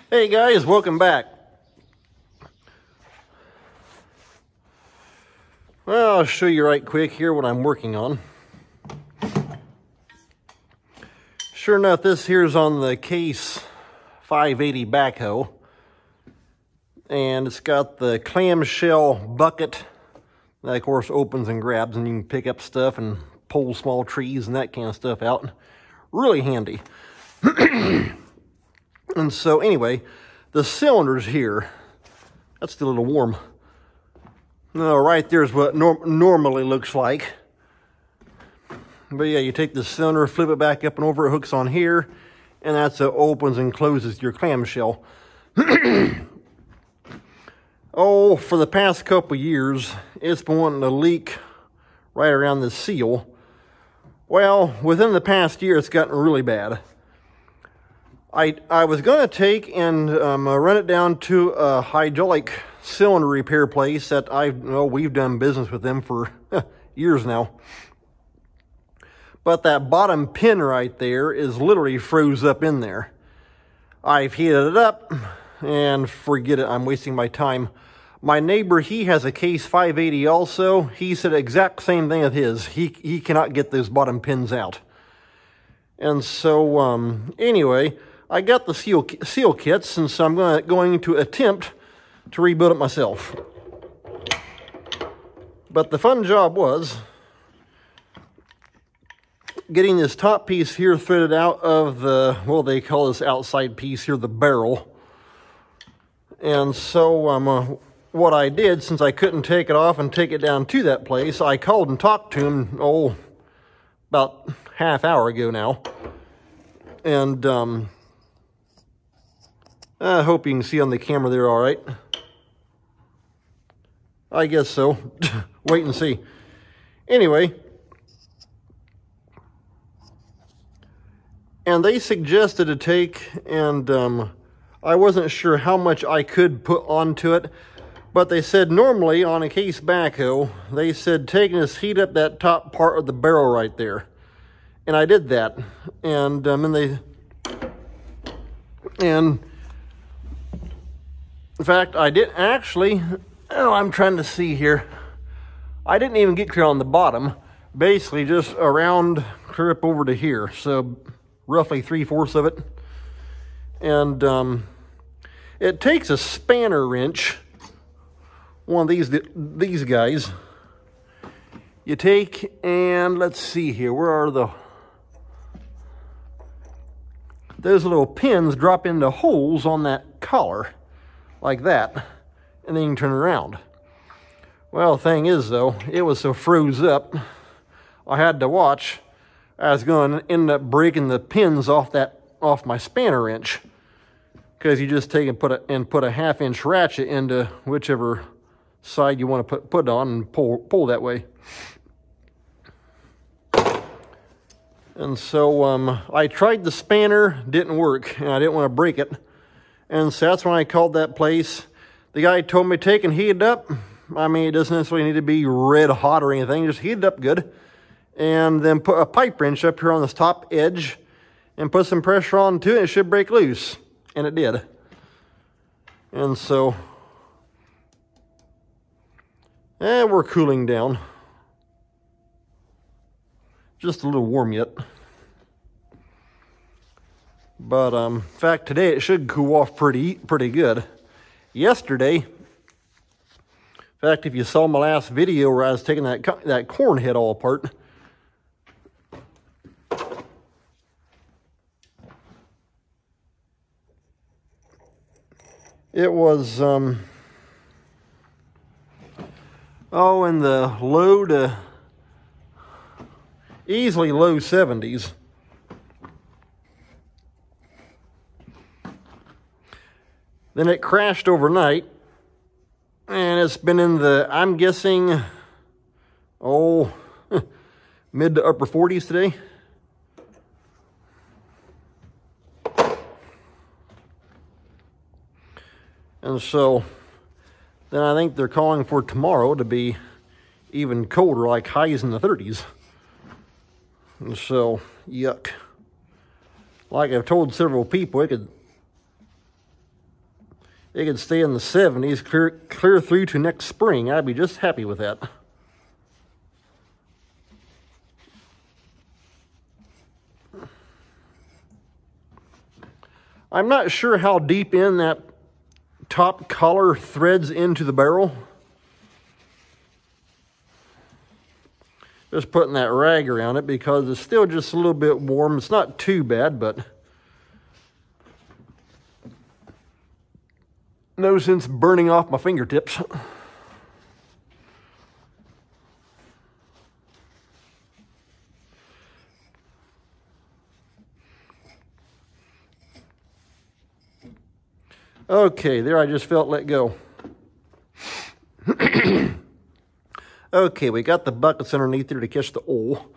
Hey guys, welcome back. Well, I'll show you right quick here what I'm working on. Sure enough, this here's on the Case 580 backhoe. And it's got the clamshell bucket that of course opens and grabs, and you can pick up stuff and pull small trees and that kind of stuff out. Really handy. And so anyway, the cylinders here, that's still a little warm. No, right there's what normally looks like. But yeah, you take the cylinder, flip it back up and over, it hooks on here, and that's what opens and closes your clamshell. Oh, for the past couple years, it's been wanting to leak right around the seal. Well, within the past year, it's gotten really bad. I was going to take and run it down to a hydraulic cylinder repair place that we've done business with them for years now. But that bottom pin right there is literally froze up in there. I've heated it up, and forget it, I'm wasting my time. My neighbor, he has a Case 580 also. He said the exact same thing with his. He cannot get those bottom pins out. And so, anyway, I got the seal kits, and so I'm going to attempt to rebuild it myself. But the fun job was getting this top piece here threaded out of the, well, they call this outside piece here, the barrel. And so what I did, since I couldn't take it off and take it down to that place, I called and talked to him, about half hour ago now. And I hope you can see on the camera there all right. I guess so. Wait and see. Anyway, and they suggested to take, and I wasn't sure how much I could put onto it, but they said normally on a Case backhoe, they said take and just heat up that top part of the barrel right there. And I did that. And in fact, I didn't actually, I'm trying to see here. I didn't even get clear on the bottom. Basically just around, clear up over to here. So roughly 3/4 of it. And it takes a spanner wrench, one of these guys. You take, and let's see here, where are those little pins drop into holes on that collar, like that, and then you can turn it around. Well, the thing is though, it was so froze up, I had to watch. I was going to end up breaking the pins off my spanner wrench, because you just take and put a 1/2 inch ratchet into whichever side you want to put on and pull that way. And so I tried the spanner, didn't work, and I didn't want to break it. And so that's when I called that place. The guy told me take and heat it up. I mean, it doesn't necessarily need to be red hot or anything, just heat it up good. And then put a pipe wrench up here on this top edge and put some pressure onto it, and it should break loose. And it did. And so, we're cooling down. Just a little warm yet. But in fact, today it should cool off pretty good. Yesterday, in fact, if you saw my last video where I was taking that corn head all apart, it was in the low to easily low 70s. Then it crashed overnight, and it's been in the, I'm guessing, mid to upper 40s today. And so then I think they're calling for tomorrow to be even colder, like highs in the 30s. And so, yuck. Like I've told several people, it could it could stay in the 70s clear through to next spring. I'd be just happy with that. I'm not sure how deep in that top collar threads into the barrel. Just putting that rag around it because it's still just a little bit warm. It's not too bad, but no sense burning off my fingertips. Okay, there I just felt let go. Okay, we got the buckets underneath there to catch the oil.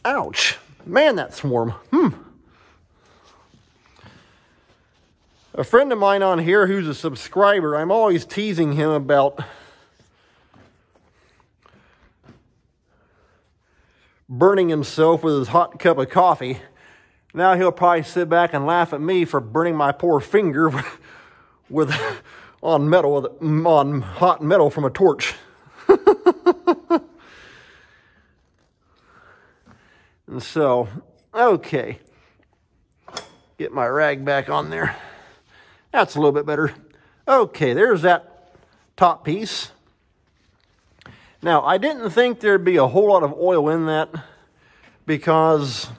Ouch. Man, that's warm. A friend of mine on here who's a subscriber, I'm always teasing him about burning himself with his hot cup of coffee. Now he'll probably sit back and laugh at me for burning my poor finger on hot metal from a torch. And so, okay, get my rag back on there. That's a little bit better. Okay, there's that top piece. Now, I didn't think there'd be a whole lot of oil in that because,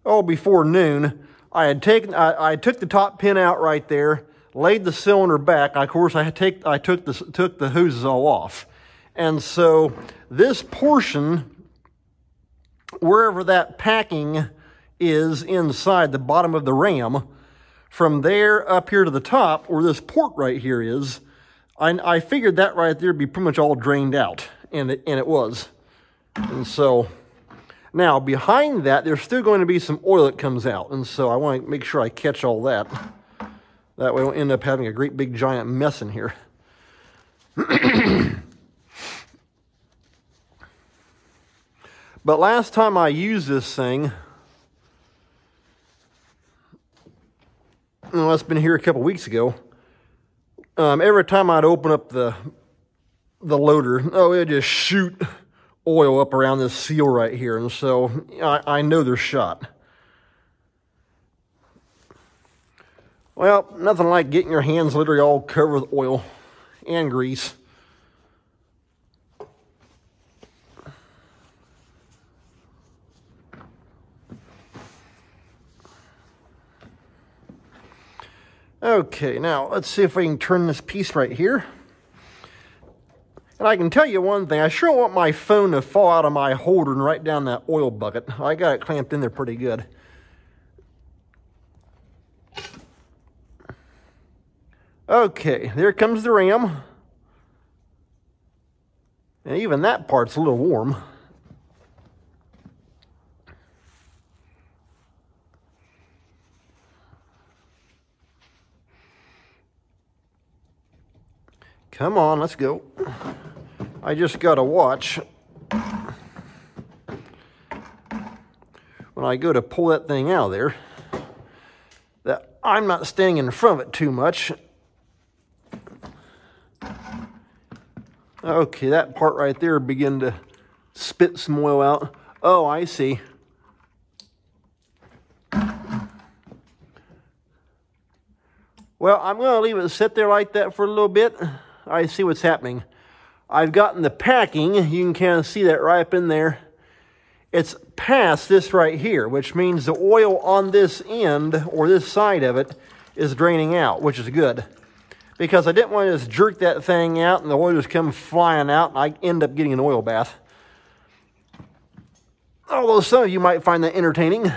before noon, I took the top pin out right there, laid the cylinder back. Of course, I took the hoses all off. And so this portion, wherever that packing is inside the bottom of the ram, from there up here to the top, where this port right here is, I figured that right there would be pretty much all drained out, and it was. And so now behind that, there's still going to be some oil that comes out, and so I want to make sure I catch all that. That way I won't end up having a great big giant mess in here. But last time I used this thing, it's been here a couple weeks ago. Every time I'd open up the loader, it'd just shoot oil up around this seal right here, and so I know they're shot. Well, nothing like getting your hands literally all covered with oil and grease. Okay, now let's see if we can turn this piece right here. And I can tell you one thing, I sure want my phone to fall out of my holder and right down that oil bucket. I got it clamped in there pretty good. Okay, there comes the ram. And even that part's a little warm. Come on, let's go. I just got to watch when I go to pull that thing out of there that I'm not staying in front of it too much. Okay, that part right there began to spit some oil out. Oh, I see. Well, I'm going to leave it sit there like that for a little bit. I see what's happening. I've gotten the packing. You can kind of see that right up in there. It's past this right here, which means the oil on this end, or this side of it, is draining out, which is good. Because I didn't want to just jerk that thing out and the oil just come flying out and I end up getting an oil bath. Although some of you might find that entertaining.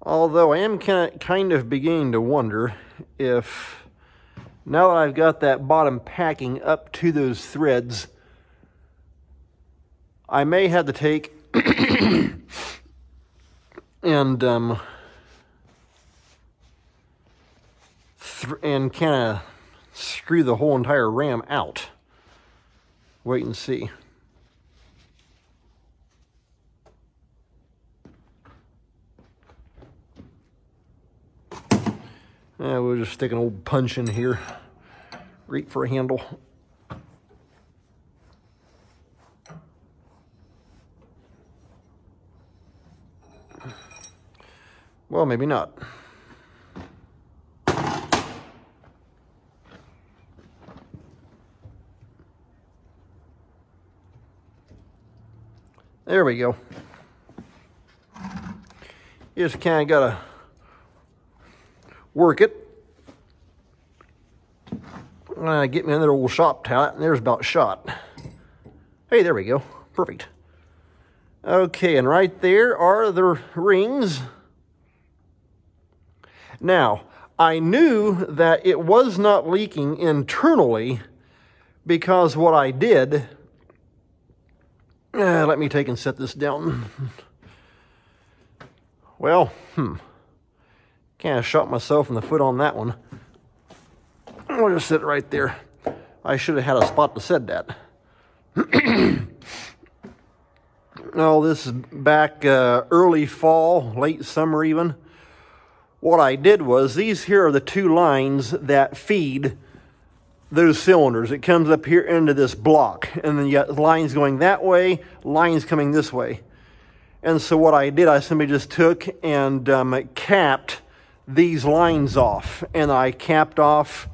Although I am kind of beginning to wonder if Now that I've got that bottom packing up to those threads, I may have to take and kind of screw the whole entire ram out. Wait and see. We'll just stick an old punch in here. Great for a handle. Well, maybe not. There we go. You just kind of gotta work it. Get me another old shop talent, and there's about shot. Hey, there we go. Perfect. Okay, and right there are the rings. Now, I knew that it was not leaking internally because what I did, let me take and set this down. Well, kind of shot myself in the foot on that one. I'll just sit right there. I should have had a spot to set that. Oh, this is back early fall, late summer even. What I did was, these here are the two lines that feed those cylinders. It comes up here into this block, and then you got lines going that way, lines coming this way. And so what I did, I simply just took and capped these lines off, and I capped off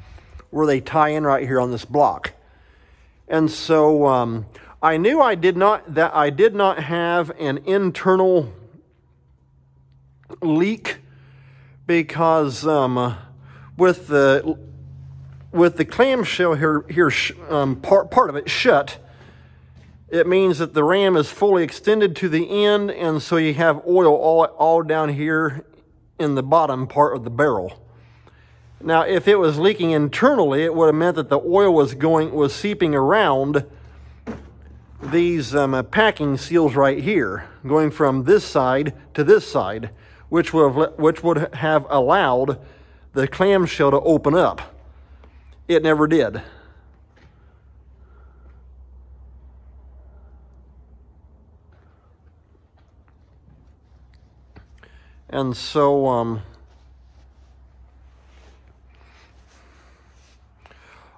where they tie in right here on this block. And so I knew I did not have an internal leak, because with the clamshell here part of it shut, it means that the ram is fully extended to the end, and so you have oil all down here in the bottom part of the barrel. Now, if it was leaking internally, it would have meant that the oil was seeping around these packing seals right here, going from this side to this side, which would have allowed the clamshell to open up. It never did. And so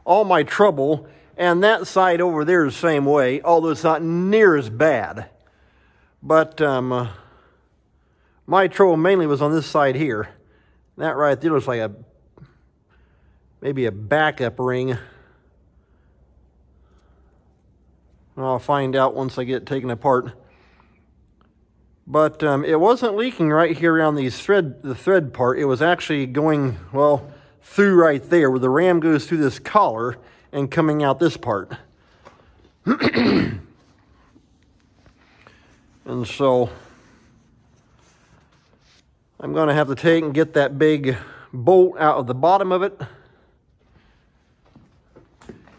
all my trouble, and that side over there is the same way, although it's not near as bad. But my trouble mainly was on this side here. That right there looks like maybe a backup ring. I'll find out once I get it taken apart. But it wasn't leaking right here around the thread part. It was actually going, well, through right there where the ram goes through this collar and coming out this part. And so I'm going to have to take and get that big bolt out of the bottom of it,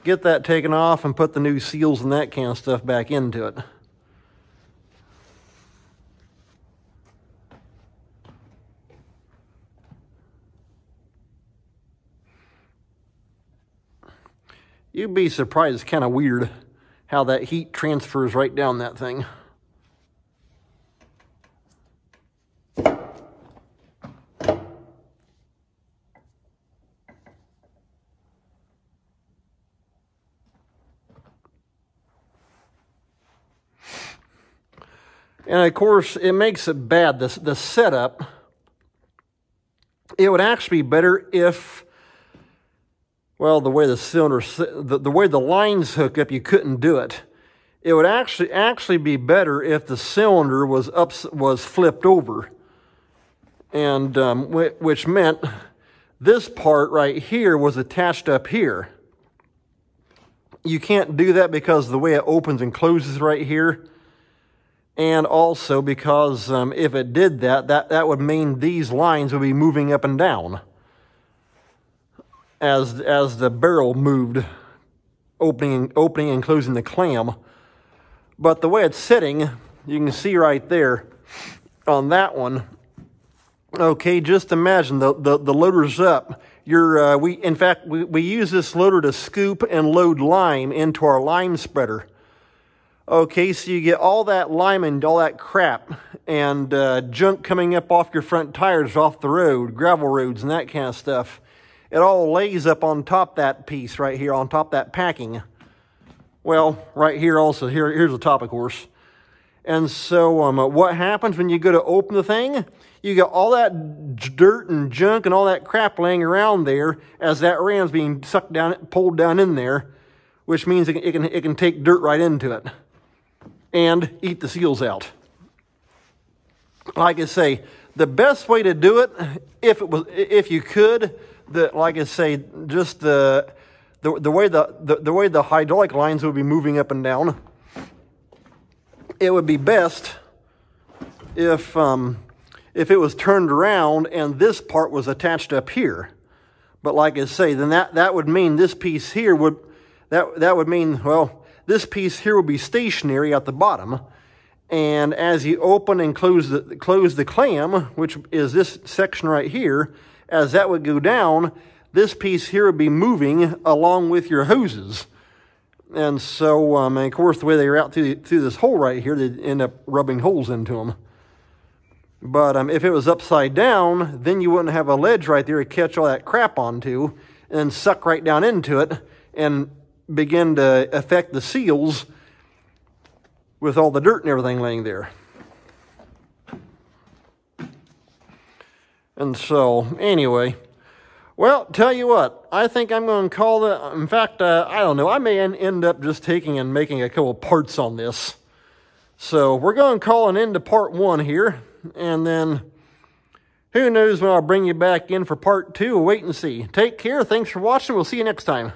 get that taken off, and put the new seals and that kind of stuff back into it. You'd be surprised, it's kind of weird how that heat transfers right down that thing. And of course, it makes it bad, the setup. It would actually be better if, well, the way the cylinder, the way the lines hook up, you couldn't do it. It would actually be better if the cylinder was flipped over, and which meant this part right here was attached up here. You can't do that because of the way it opens and closes right here. And also because if it did that would mean these lines would be moving up and down. as the barrel moved, opening and closing the clam. But the way it's sitting, you can see right there on that one. Okay, just imagine the loader's up. In fact, we use this loader to scoop and load lime into our lime spreader. Okay, so you get all that lime and all that crap and junk coming up off your front tires off the road, gravel roads and that kind of stuff. It all lays up on top that piece right here, on top that packing. Well, right here also, here's the top, of course. And so what happens when you go to open the thing? You got all that dirt and junk and all that crap laying around there as that ram's being sucked down, pulled down in there, which means it can take dirt right into it and eat the seals out. Like I say, the best way to do it, if you could, like I say, just the way the hydraulic lines would be moving up and down, it would be best if it was turned around and this part was attached up here. But like I say, then that would mean this piece here would mean, well, this piece here would be stationary at the bottom. And as you open and close the clam, which is this section right here, as that would go down, this piece here would be moving along with your hoses. And so, and of course, the way they are out through this hole right here, they end up rubbing holes into them. But if it was upside down, then you wouldn't have a ledge right there to catch all that crap onto and suck right down into it and begin to affect the seals with all the dirt and everything laying there. And so, anyway, well, tell you what, I think I'm going to call it. In fact, I don't know, I may end up just taking and making a couple parts on this. So we're going to call an end to part 1 here, and then who knows when I'll bring you back in for part 2. We'll wait and see. Take care. Thanks for watching. We'll see you next time.